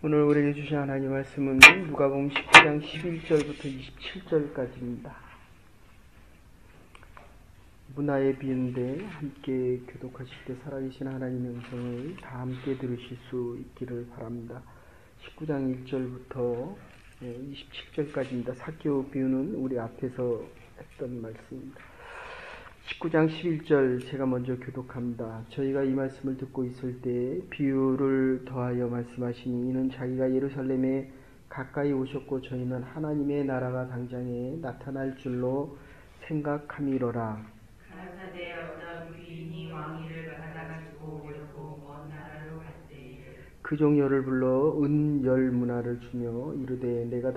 오늘 우리에게 주신 하나님 말씀은 누가복음 19장 11절부터 27절까지입니다. 문화에 비유인데 함께 교독하실 때 살아계신 하나님의 음성을 다 함께 들으실 수 있기를 바랍니다. 19장 1절부터 27절까지입니다. 사개오 비유는 우리 앞에서 했던 말씀입니다. 19장 11절 제가 먼저 교독합니다. 저희가 이 말씀을 듣고 있을 때 비유를 더하여 말씀하시니 이는 자기가 예루살렘에 가까이 오셨고 저희는 하나님의 나라가 당장에 나타날 줄로 생각함이로라. 가라사대 어떤 귀인이 왕위를 받아가지고 오려고 먼 나라로 갔대. 그 종려를 불러 은 10문화를 주며 이르되 내가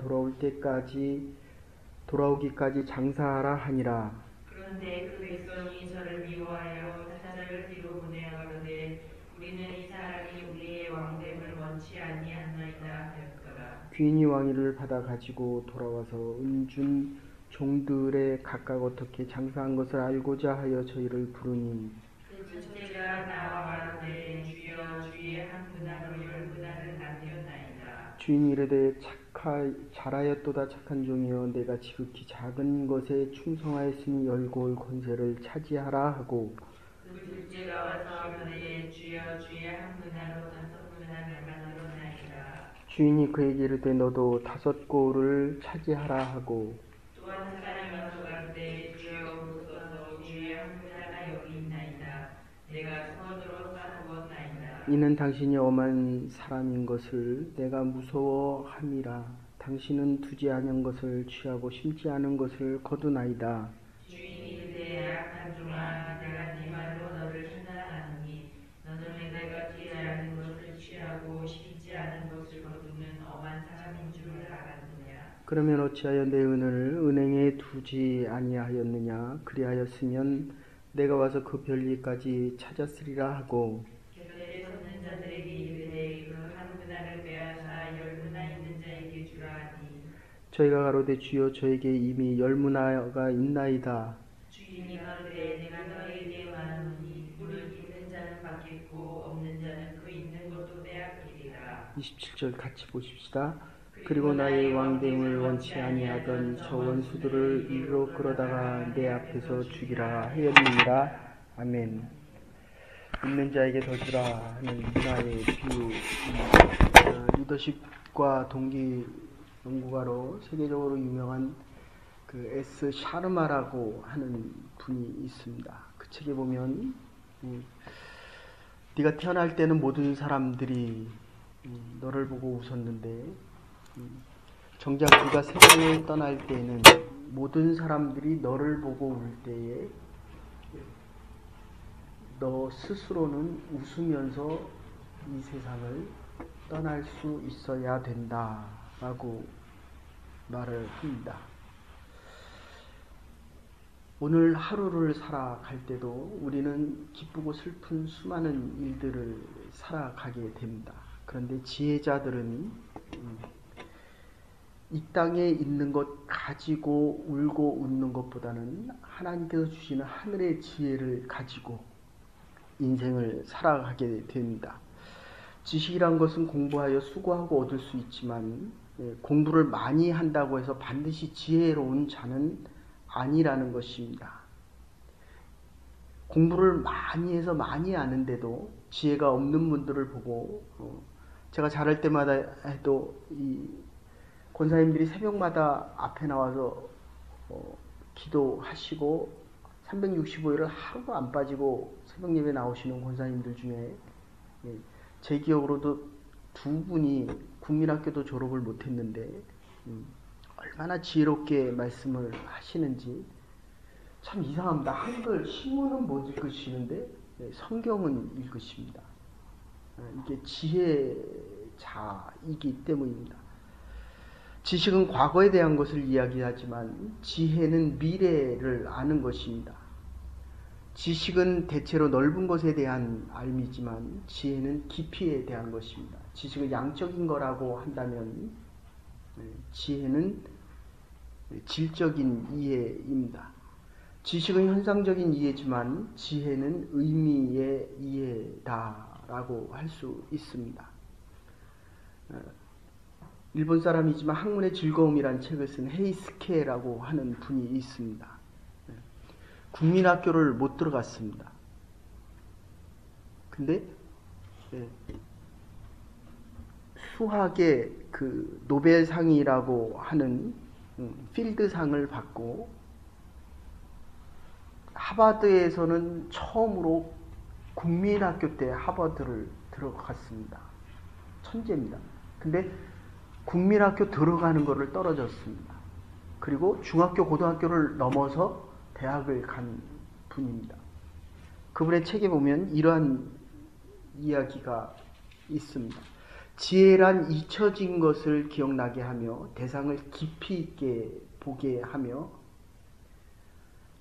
돌아오기까지 장사하라 하니라. 그런데 그 백성이 저를 미워하여 사자를 뒤로 보내어 가로되 우리는 이 사람이 우리의 왕됨을 원치 아니하나이다 하였더라. 귀인이 왕위를 받아 가지고 돌아와서 은준 종들의 각각 어떻게 장사한 것을 알고자 하여 저희를 부르니 첫째가 나와 말하되 주여 주의 한 문화로 10문화를 나뉘었나이다. 주인이 이르되 잘하였도다 착한 종이여 내가 지극히 작은 것에 충성하였으니 열고 올 권세를 차지하라 하고 그 둘째가 와서 그에게 주여 주의 한 문화로 5문화를 나누었나이다. 주인이 그에게 이르되 너도 5골을 차지하라 하고 또 한 사람이 와서 가로되 주여 보소서 주의 한 문화가 여기 있나이다. 내가 손으로 쌓아두었나이다. 이는 당신이 엄한 사람인 것을 내가 무서워함이라. 당신은 두지 않은 것을 취하고 심지 않은 것을 거두나이다. 주인이 이르되 악한 종아 내가 네 말로 너를 판단하노니 너는 내가 두지 않은 것을 취하고 심지 않은 것을 거두는 엄한 사람인 줄 알았느냐. 그러면 어찌하여 내 은을 은행에 두지 아니하였느냐. 그리하였으면 내가 와서 그 별리까지 찾았으리라 하고 곁에 섰는 자들에게 이르되 그 한 문화를 빼앗아 10문화 있는 자에게 주라 하니 저희가 가로되 주여 저에게 이미 10문화가 있나이다. 주인이 가로되 내가 너에게 말하노니 물은 있는 자는 받겠고 없는 자는 그 있는 것도 빼앗기리라. 27절 같이 보십시다. 그리고 나의 왕됨을 원치 아니하던 저 원수들을 이리로 끌어다가 내 앞에서 죽이라 하였느니라. 아멘. 있는 자에게 더 주라 하는 문화의 비유. 리더십과 동기 연구가로 세계적으로 유명한 그 S 샤르마라고 하는 분이 있습니다. 그 책에 보면 네가 태어날 때는 모든 사람들이 너를 보고 웃었는데 정작 네가 세상을 떠날 때에는 모든 사람들이 너를 보고 울 때에 너 스스로는 웃으면서 이 세상을 떠날 수 있어야 된다라고 말을 합니다. 오늘 하루를 살아갈 때도 우리는 기쁘고 슬픈 수많은 일들을 살아가게 됩니다. 그런데 지혜자들은 이 땅에 있는 것 가지고 울고 웃는 것보다는 하나님께서 주시는 하늘의 지혜를 가지고 인생을 살아가게 됩니다. 지식이란 것은 공부하여 수고하고 얻을 수 있지만 공부를 많이 한다고 해서 반드시 지혜로운 자는 아니라는 것입니다. 공부를 많이 해서 많이 아는데도 지혜가 없는 분들을 보고 제가 자랄 때마다 해도 이 권사님들이 새벽마다 앞에 나와서 기도하시고 365일을 하루도 안 빠지고 새벽 예배 나오시는 권사님들 중에 제 기억으로도 2분이 국민학교도 졸업을 못했는데 얼마나 지혜롭게 말씀을 하시는지 참 이상합니다. 한글 신문은 못 읽으시는데 성경은 읽으십니다. 이게 지혜자이기 때문입니다. 지식은 과거에 대한 것을 이야기하지만 지혜는 미래를 아는 것입니다. 지식은 대체로 넓은 것에 대한 알미지만 지혜는 깊이에 대한 것입니다. 지식은 양적인 거라고 한다면 지혜는 질적인 이해입니다. 지식은 현상적인 이해지만 지혜는 의미의 이해다라고 할 수 있습니다. 일본 사람이지만 학문의 즐거움이란 책을 쓴 헤이스케라고 하는 분이 있습니다. 국민학교를 못 들어갔습니다. 근데 수학의 그 노벨상이라고 하는 필드상을 받고 하버드에서는 처음으로 국민학교 때 하버드를 들어갔습니다. 천재입니다. 근데 국민학교 들어가는 거를 떨어졌습니다. 그리고 중학교, 고등학교를 넘어서 대학을 간 분입니다. 그분의 책에 보면 이러한 이야기가 있습니다. 지혜란 잊혀진 것을 기억나게 하며 대상을 깊이 있게 보게 하며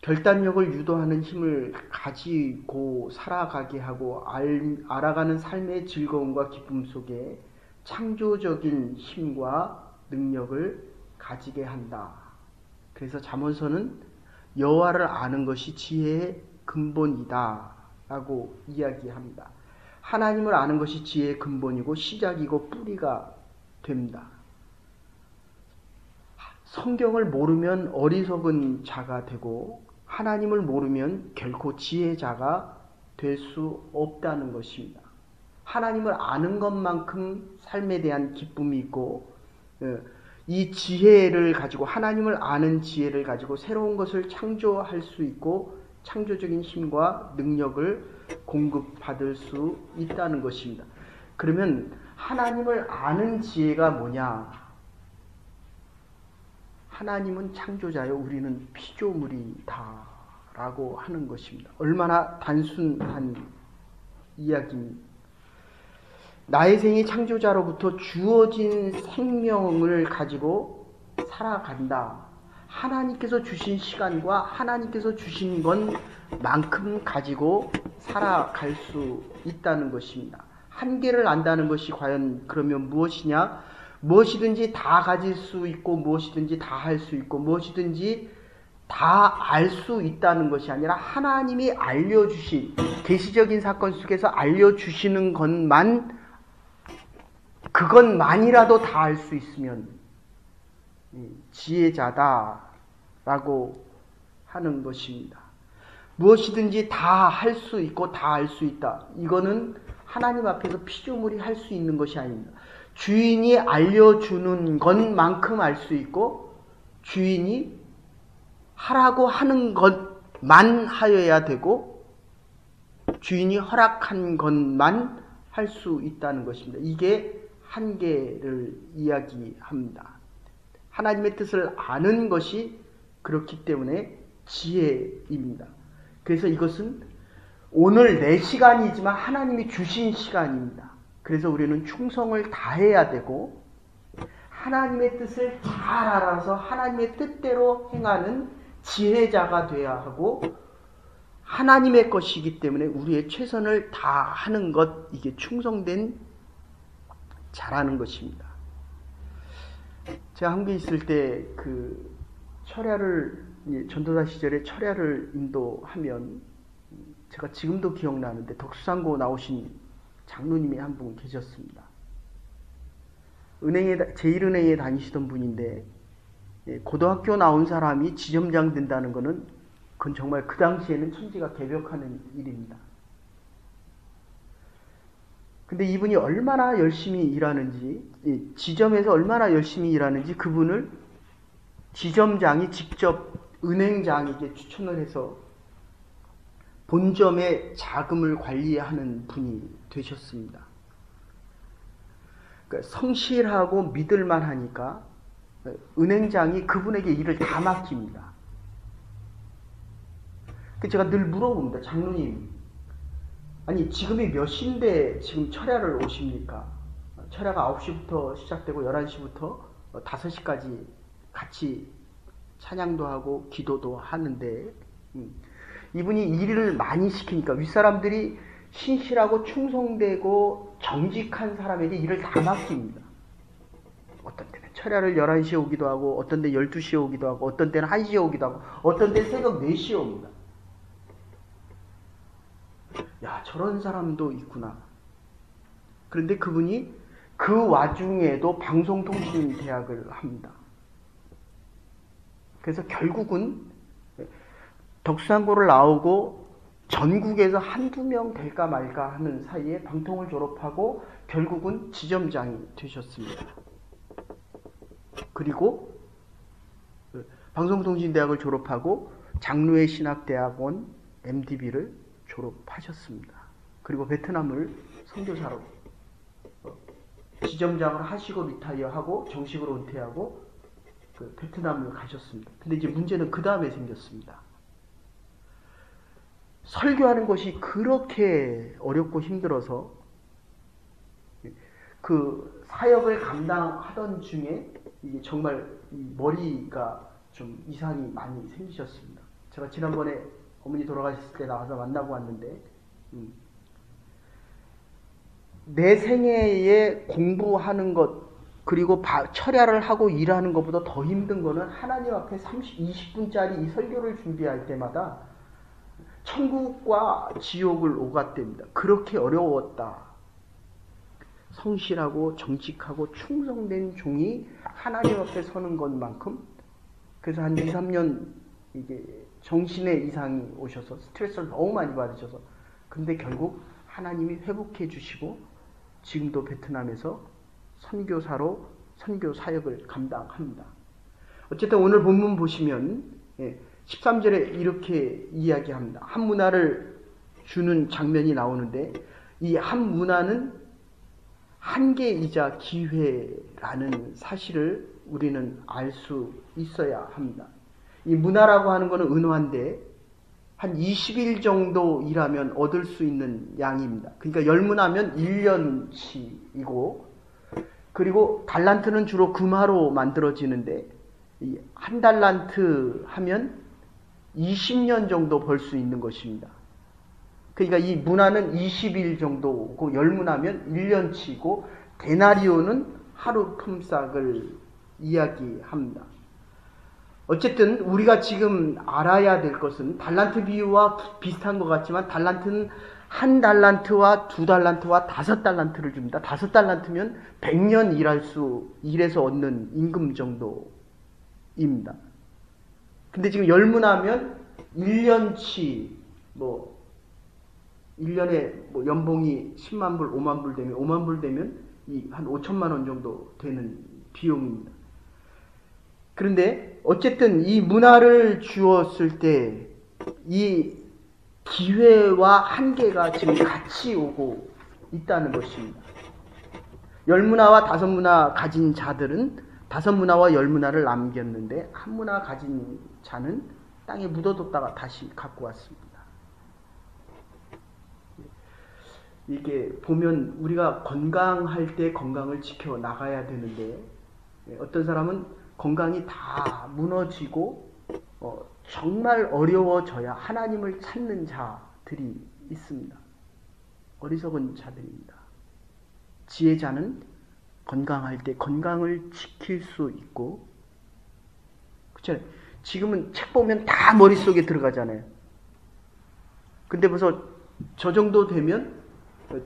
결단력을 유도하는 힘을 가지고 살아가게 하고 알아가는 삶의 즐거움과 기쁨 속에 창조적인 힘과 능력을 가지게 한다. 그래서 잠언서는 여호와를 아는 것이 지혜의 근본이다 라고 이야기합니다. 하나님을 아는 것이 지혜의 근본이고 시작이고 뿌리가 됩니다. 성경을 모르면 어리석은 자가 되고 하나님을 모르면 결코 지혜자가 될 수 없다는 것입니다. 하나님을 아는 것만큼 삶에 대한 기쁨이 있고 이 지혜를 가지고 하나님을 아는 지혜를 가지고 새로운 것을 창조할 수 있고 창조적인 힘과 능력을 공급받을 수 있다는 것입니다. 그러면 하나님을 아는 지혜가 뭐냐? 하나님은 창조자요, 우리는 피조물이다 라고 하는 것입니다. 얼마나 단순한 이야기입니다. 나의 생이 창조자로부터 주어진 생명을 가지고 살아간다. 하나님께서 주신 시간과 하나님께서 주신 것만큼 가지고 살아갈 수 있다는 것입니다. 한계를 안다는 것이 과연 그러면 무엇이냐? 무엇이든지 다 가질 수 있고 무엇이든지 다 할 수 있고 무엇이든지 다 알 수 있다는 것이 아니라 하나님이 알려주신 계시적인 사건 속에서 알려주시는 그것만이라도 다 알 수 있으면 지혜자다라고 하는 것입니다. 무엇이든지 다 할 수 있고 다 알 수 있다. 이거는 하나님 앞에서 피조물이 할 수 있는 것이 아닙니다. 주인이 알려주는 것만큼 알 수 있고 주인이 하라고 하는 것만 하여야 되고 주인이 허락한 것만 할 수 있다는 것입니다. 이게 한계를 이야기합니다. 하나님의 뜻을 아는 것이 그렇기 때문에 지혜입니다. 그래서 이것은 오늘 내 시간이지만 하나님이 주신 시간입니다. 그래서 우리는 충성을 다해야 되고 하나님의 뜻을 잘 알아서 하나님의 뜻대로 행하는 지혜자가 되어야 하고 하나님의 것이기 때문에 우리의 최선을 다하는 것, 이게 충성된 자라는 것입니다. 제가 한국에 있을 때 그 전도사 시절에 철야를 인도하면 제가 지금도 기억나는데 덕수상고 나오신 장로님이 한 분 계셨습니다. 제1은행에 다니시던 분인데 고등학교 나온 사람이 지점장 된다는 것은 그건 정말 그 당시에는 천지가 개벽하는 일입니다. 근데 이분이 얼마나 열심히 일하는지, 지점에서 얼마나 열심히 일하는지 그분을 지점장이 직접 은행장에게 추천을 해서 본점의 자금을 관리하는 분이 되셨습니다. 그러니까 성실하고 믿을만 하니까 은행장이 그분에게 일을 다 맡깁니다. 제가 늘 물어봅니다. 장로님, 아니 지금이 몇 시인데 지금 철야를 오십니까? 철야가 9시부터 시작되고 11시부터 5시까지 같이 찬양도 하고 기도도 하는데 이분이 일을 많이 시키니까 윗사람들이 신실하고 충성되고 정직한 사람에게 일을 다 맡깁니다. 어떤 때는 철야를 11시에 오기도 하고 어떤 때 12시에 오기도 하고 어떤 때는 1시에 오기도 하고 어떤 때는 새벽 4시에 옵니다. 야, 저런 사람도 있구나. 그런데 그분이 그 와중에도 방송통신대학을 합니다. 그래서 결국은 덕수상고를 나오고 전국에서 한두 명 될까 말까 하는 사이에 방통을 졸업하고 결국은 지점장이 되셨습니다. 그리고 방송통신대학을 졸업하고 장로회 신학대학원 MDB를 졸업하셨습니다. 그리고 베트남을 선교사로 지점장을 하시고 리타이어하고 정식으로 은퇴하고 베트남을 가셨습니다. 근데 이제 문제는 그 다음에 생겼습니다. 설교하는 것이 그렇게 어렵고 힘들어서 그 사역을 감당하던 중에 이게 정말 머리가 좀 이상이 많이 생기셨습니다. 제가 지난번에 어머니 돌아가셨을 때 나와서 만나고 왔는데 내 생애에 공부하는 것 그리고 철야를 하고 일하는 것보다 더 힘든 거는 하나님 앞에 20분짜리 이 설교를 준비할 때마다 천국과 지옥을 오갔답니다. 그렇게 어려웠다. 성실하고 정직하고 충성된 종이 하나님 앞에 서는 것만큼 그래서 한 2, 3년 이게 정신의 이상이 오셔서 스트레스를 너무 많이 받으셔서 근데 결국 하나님이 회복해 주시고 지금도 베트남에서 선교사로 선교 사역을 감당합니다. 어쨌든 오늘 본문 보시면 13절에 이렇게 이야기합니다. 한 문화를 주는 장면이 나오는데 이 한 문화는 한계이자 기회라는 사실을 우리는 알 수 있어야 합니다. 이 문화라고 하는 것은 은화인데 한 20일 정도 일하면 얻을 수 있는 양입니다. 그러니까 열문하면 1년치이고 그리고 달란트는 주로 금화로 만들어지는데 한 달란트 하면 20년 정도 벌 수 있는 것입니다. 그러니까 이 문화는 20일 정도고 열문하면 1년치고 데나리오는 하루 품삯을 이야기합니다. 어쨌든 우리가 지금 알아야 될 것은 달란트 비유와 비슷한 것 같지만 달란트는 한 달란트와 두 달란트와 5달란트를 줍니다. 5달란트면 100년 일해서 얻는 임금 정도입니다. 근데 지금 열문하면 1년치 1년에 연봉이 10만 불, 5만 불 되면 5만 불 되면 한 5천만 원 정도 되는 비용입니다. 그런데 어쨌든 이 문화를 주었을 때 이 기회와 한계가 지금 같이 오고 있다는 것입니다. 열문화와 5문화 가진 자들은 5문화와 10문화를 남겼는데 한 문화 가진 자는 땅에 묻어뒀다가 다시 갖고 왔습니다. 이게 보면 우리가 건강할 때 건강을 지켜 나가야 되는데 어떤 사람은 건강이 다 무너지고 정말 어려워져야 하나님을 찾는 자들이 있습니다. 어리석은 자들입니다. 지혜자는 건강할 때 건강을 지킬 수 있고 그렇잖아요. 지금은 책 보면 다 머릿속에 들어가잖아요. 근데 벌써 저 정도 되면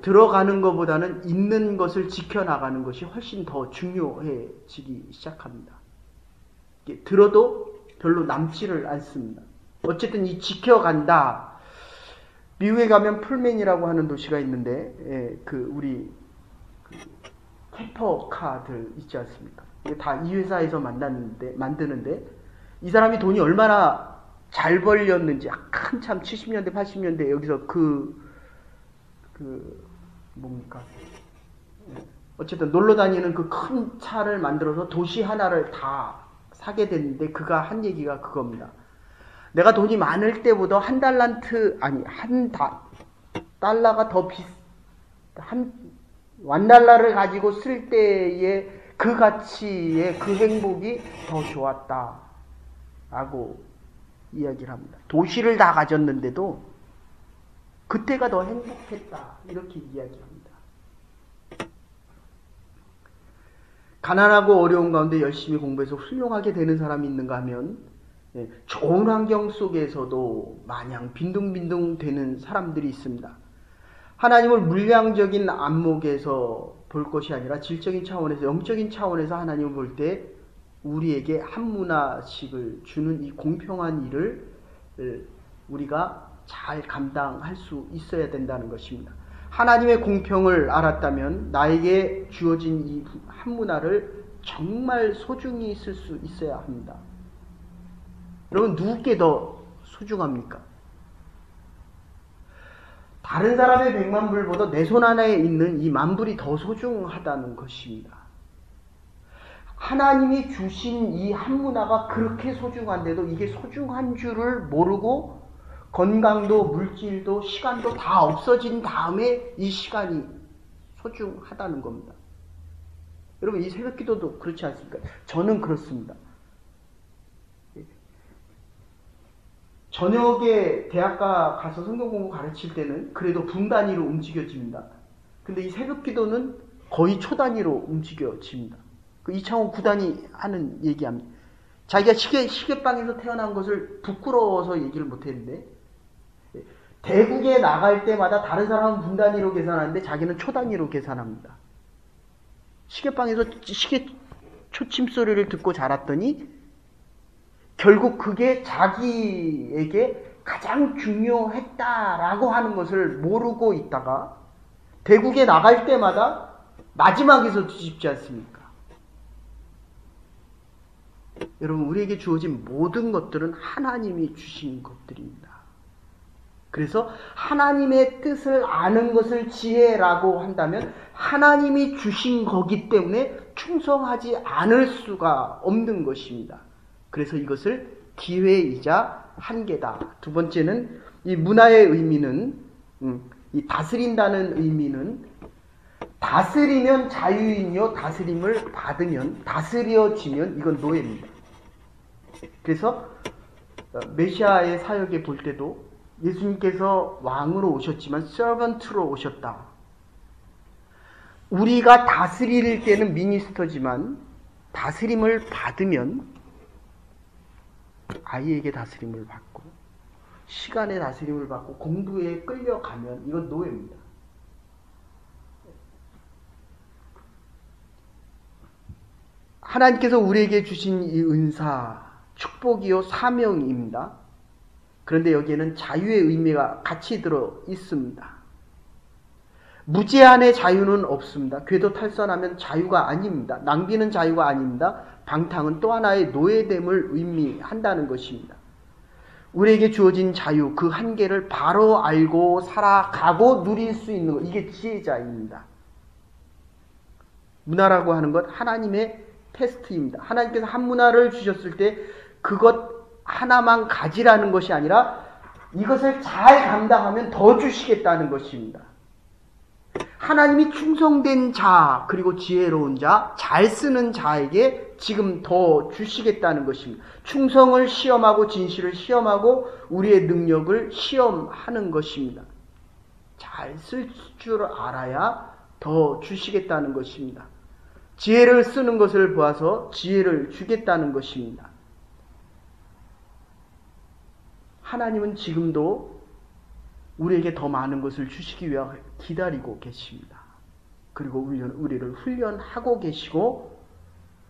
들어가는 것보다는 있는 것을 지켜나가는 것이 훨씬 더 중요해지기 시작합니다. 들어도 별로 남지를 않습니다. 어쨌든 이 지켜간다. 미국에 가면 풀맨이라고 하는 도시가 있는데 우리 캠퍼카들 있지 않습니까? 다 이 회사에서 만드는데 이 사람이 돈이 얼마나 잘 벌렸는지 한참 70년대 80년대 여기서 어쨌든 놀러 다니는 그 큰 차를 만들어서 도시 하나를 다 사게 됐는데 그가 한 얘기가 그겁니다. 내가 돈이 많을 때보다 한 달러가 더 $1 가지고 쓸 때의 그 가치의 그 행복이 더 좋았다 라고 이야기를 합니다. 도시를 다 가졌는데도 그때가 더 행복했다 이렇게 이야기합니다. 가난하고 어려운 가운데 열심히 공부해서 훌륭하게 되는 사람이 있는가 하면 좋은 환경 속에서도 마냥 빈둥빈둥 되는 사람들이 있습니다. 하나님을 물량적인 안목에서 볼 것이 아니라 질적인 차원에서, 영적인 차원에서 하나님을 볼 때 우리에게 한 문화씩을 주는 이 공평한 일을 우리가 잘 감당할 수 있어야 된다는 것입니다. 하나님의 공평을 알았다면 나에게 주어진 이 한 문화를 정말 소중히 쓸 수 있어야 합니다. 여러분, 누구께 더 소중합니까? 다른 사람의 100만 불보다 내 손 안에 있는 이 10,000불이 더 소중하다는 것입니다. 하나님이 주신 이 한 문화가 그렇게 소중한데도 이게 소중한 줄을 모르고 건강도 물질도 시간도 다 없어진 다음에 이 시간이 소중하다는 겁니다. 여러분, 이 새벽 기도도 그렇지 않습니까? 저는 그렇습니다. 저녁에 대학가 가서 성경 공부 가르칠 때는 그래도 분 단위로 움직여집니다. 근데 이 새벽 기도는 거의 초 단위로 움직여집니다. 그 이창호 구단이 하는 얘기합니다. 자기가 시계방에서 태어난 것을 부끄러워서 얘기를 못했는데, 대국에 나갈 때마다 다른 사람은 분 단위로 계산하는데 자기는 초 단위로 계산합니다. 시계방에서 시계 초침 소리를 듣고 자랐더니 결국 그게 자기에게 가장 중요했다라고 하는 것을 모르고 있다가 대국에 나갈 때마다 마지막에서 뒤집지 않습니까? 여러분, 우리에게 주어진 모든 것들은 하나님이 주신 것들입니다. 그래서 하나님의 뜻을 아는 것을 지혜라고 한다면 하나님이 주신 거기 때문에 충성하지 않을 수가 없는 것입니다. 그래서 이것을 기회이자 한계다. 두 번째는 이 문화의 의미는, 이 다스린다는 의미는 다스리면 자유인이요, 다스림을 받으면, 다스려지면 이건 노예입니다. 그래서 메시아의 사역에 볼 때도 예수님께서 왕으로 오셨지만 서번트로 오셨다. 우리가 다스릴 때는 미니스터지만 다스림을 받으면 아이에게 다스림을 받고 시간의 다스림을 받고 공부에 끌려가면 이건 노예입니다. 하나님께서 우리에게 주신 이 은사, 축복이요 사명입니다. 그런데 여기에는 자유의 의미가 같이 들어 있습니다. 무제한의 자유는 없습니다. 궤도 탈선하면 자유가 아닙니다. 낭비는 자유가 아닙니다. 방탕은 또 하나의 노예됨을 의미한다는 것입니다. 우리에게 주어진 자유, 그 한계를 바로 알고 살아가고 누릴 수 있는 것, 이게 지혜자입니다. 문화라고 하는 것, 하나님의 테스트입니다. 하나님께서 한 문화를 주셨을 때 그것 하나만 가지라는 것이 아니라 이것을 잘 감당하면 더 주시겠다는 것입니다. 하나님이 충성된 자, 그리고 지혜로운 자, 잘 쓰는 자에게 지금 더 주시겠다는 것입니다. 충성을 시험하고 진실을 시험하고 우리의 능력을 시험하는 것입니다. 잘 쓸 줄 알아야 더 주시겠다는 것입니다. 지혜를 쓰는 것을 보아서 지혜를 주겠다는 것입니다. 하나님은 지금도 우리에게 더 많은 것을 주시기 위해 기다리고 계십니다. 그리고 우리를 훈련하고 계시고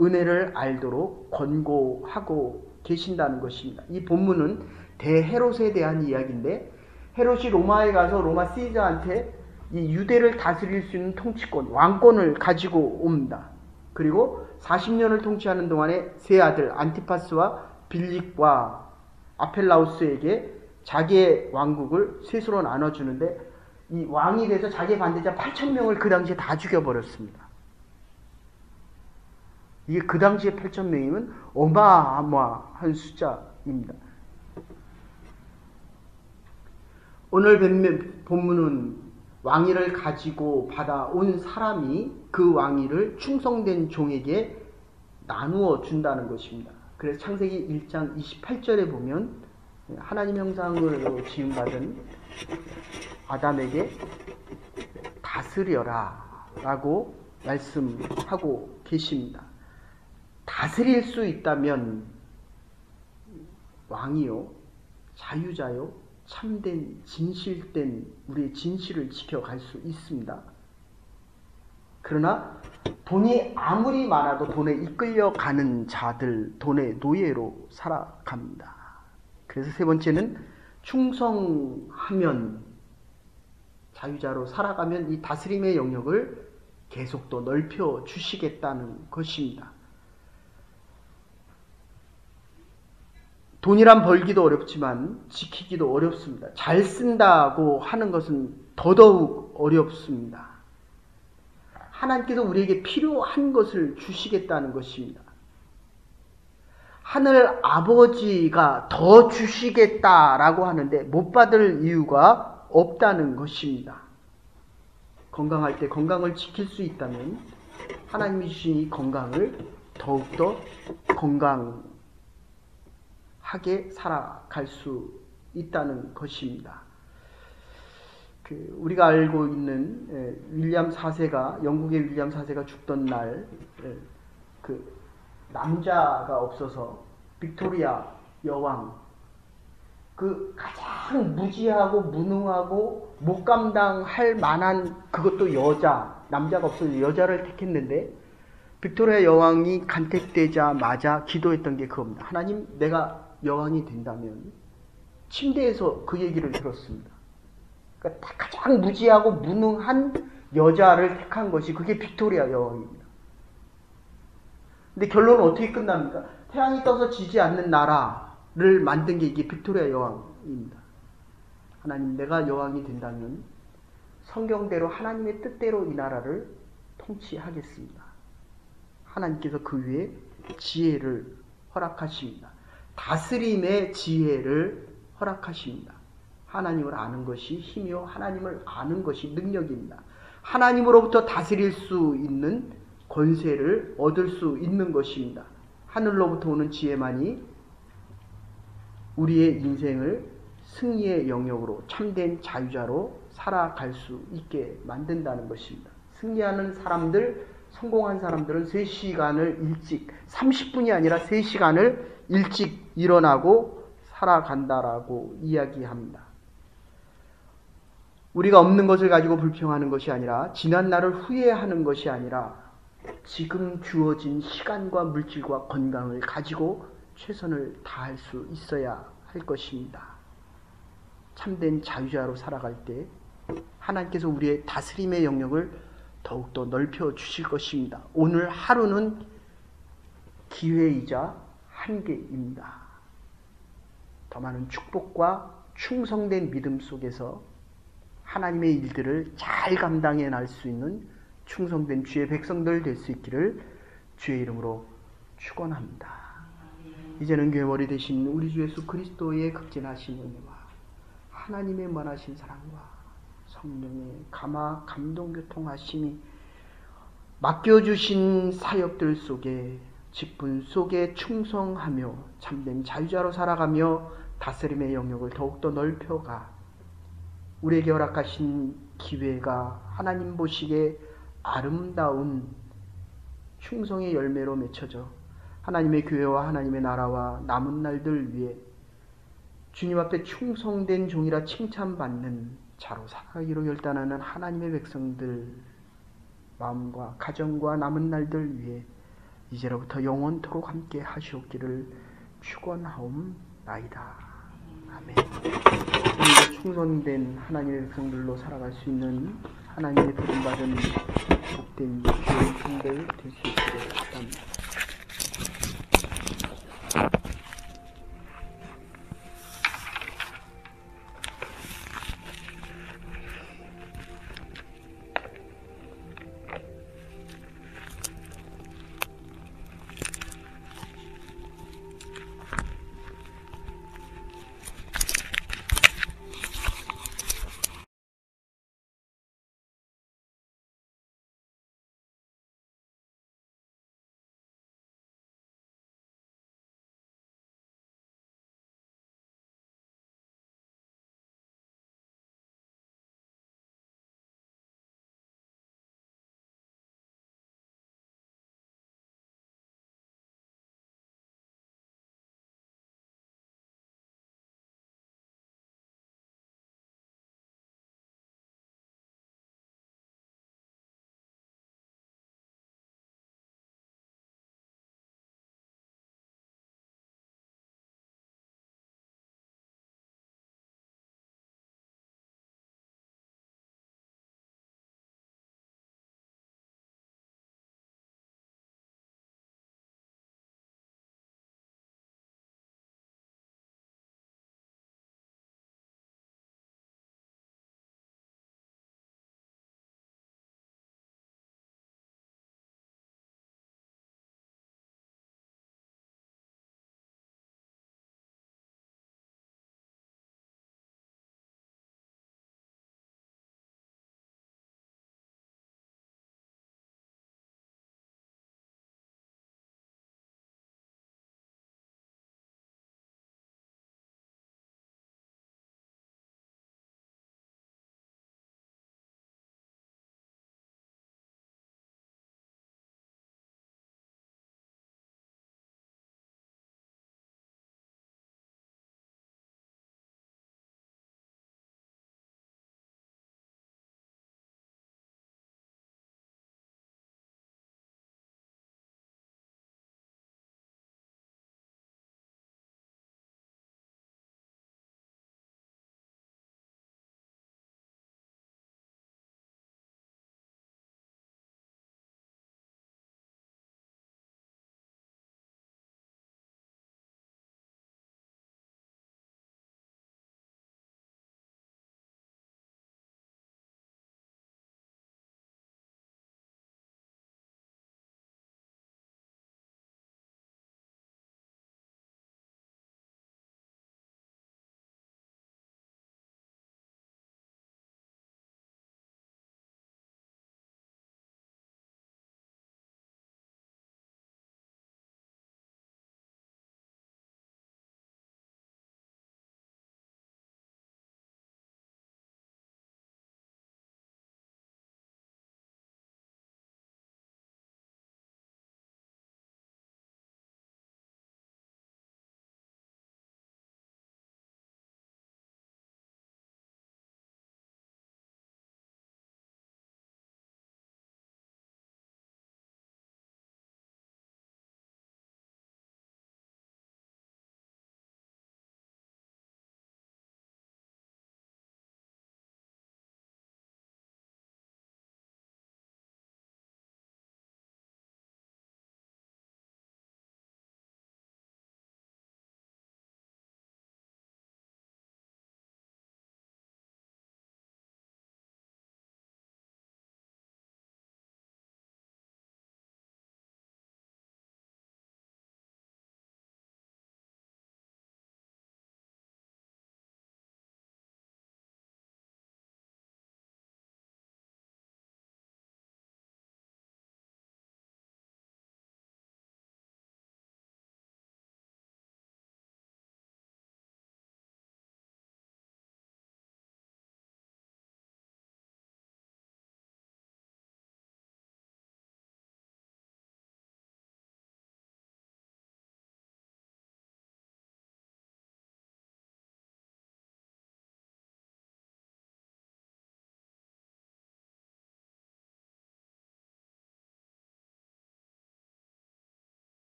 은혜를 알도록 권고하고 계신다는 것입니다. 이 본문은 대헤롯에 대한 이야기인데, 헤롯이 로마에 가서 로마 시저한테 이 유대를 다스릴 수 있는 통치권, 왕권을 가지고 옵니다. 그리고 40년을 통치하는 동안에 세 아들 안티파스와 빌립과 아펠라우스에게 자기의 왕국을 셋으로 나눠주는데, 이 왕이 돼서 자기의 반대자 8,000명을 그 당시에 다 죽여버렸습니다. 이게 그 당시에 8,000명이면 어마어마한 숫자입니다. 오늘 본문은 왕위를 가지고 받아온 사람이 그 왕위를 충성된 종에게 나누어 준다는 것입니다. 그래서 창세기 1장 28절에 보면 하나님 형상으로 지음받은 아담에게 다스려라 라고 말씀하고 계십니다. 다스릴 수 있다면 왕이요, 자유자요, 참된 진실된 우리의 진실을 지켜갈 수 있습니다. 그러나 돈이 아무리 많아도 돈에 이끌려가는 자들, 돈의 노예로 살아갑니다. 그래서 세 번째는 충성하면, 자유자로 살아가면 이 다스림의 영역을 계속 또 넓혀 주시겠다는 것입니다. 돈이란 벌기도 어렵지만 지키기도 어렵습니다. 잘 쓴다고 하는 것은 더더욱 어렵습니다. 하나님께서 우리에게 필요한 것을 주시겠다는 것입니다. 하늘 아버지가 더 주시겠다라고 하는데 못 받을 이유가 없다는 것입니다. 건강할 때 건강을 지킬 수 있다면 하나님이 주신 이 건강을 더욱더 건강하게 살아갈 수 있다는 것입니다. 우리가 알고 있는 윌리엄 4세가, 영국의 윌리엄 4세가 죽던 날, 남자가 없어서 빅토리아 여왕, 가장 무지하고 무능하고 못 감당할 만한, 그것도 여자, 남자가 없어서 여자를 택했는데, 빅토리아 여왕이 간택되자마자 기도했던 게 그겁니다. 하나님, 내가 여왕이 된다면, 침대에서 그 얘기를 들었습니다. 그러니까 가장 무지하고 무능한 여자를 택한 것이, 그게 빅토리아 여왕입니다. 근데 결론은 어떻게 끝납니까? 태양이 떠서 지지 않는 나라를 만든 게 이게 빅토리아 여왕입니다. 하나님, 내가 여왕이 된다면 성경대로 하나님의 뜻대로 이 나라를 통치하겠습니다. 하나님께서 그 위에 지혜를 허락하십니다. 다스림의 지혜를 허락하십니다. 하나님을 아는 것이 힘이요 하나님을 아는 것이 능력입니다. 하나님으로부터 다스릴 수 있는 권세를 얻을 수 있는 것입니다. 하늘로부터 오는 지혜만이 우리의 인생을 승리의 영역으로, 참된 자유자로 살아갈 수 있게 만든다는 것입니다. 승리하는 사람들, 성공한 사람들은 3시간을 일찍, 30분이 아니라 3시간을 일찍 일어나고 살아간다라고 이야기합니다. 우리가 없는 것을 가지고 불평하는 것이 아니라, 지난 날을 후회하는 것이 아니라, 지금 주어진 시간과 물질과 건강을 가지고 최선을 다할 수 있어야 할 것입니다. 참된 자유자로 살아갈 때 하나님께서 우리의 다스림의 영역을 더욱더 넓혀 주실 것입니다. 오늘 하루는 기회이자 한계입니다. 더 많은 축복과 충성된 믿음 속에서 하나님의 일들을 잘 감당해 날 수 있는 충성된 주의 백성들 될 수 있기를 주의 이름으로 축원합니다. 이제는 교회 머리 되신 우리 주 예수 그리스도의 극진하신 은혜와 하나님의 무한하신 사랑과 성령의 감동교통하심이 맡겨주신 사역들 속에, 직분 속에 충성하며 참된 자유자로 살아가며 다스림의 영역을 더욱더 넓혀가 우리에게 허락하신 기회가 하나님 보시기에 아름다운 충성의 열매로 맺혀져 하나님의 교회와 하나님의 나라와 남은 날들 위해 주님 앞에 충성된 종이라 칭찬받는 자로 살아가기로 결단하는 하나님의 백성들 마음과 가정과 남은 날들 위해 이제로부터 영원토록 함께 하시옵기를 축원하옵나이다. 아멘. 우리가 충성된 하나님의 백성들로 살아갈 수 있는 하나님의 부름받은 복된 주의 종들 될 수 있기를 바랍니다.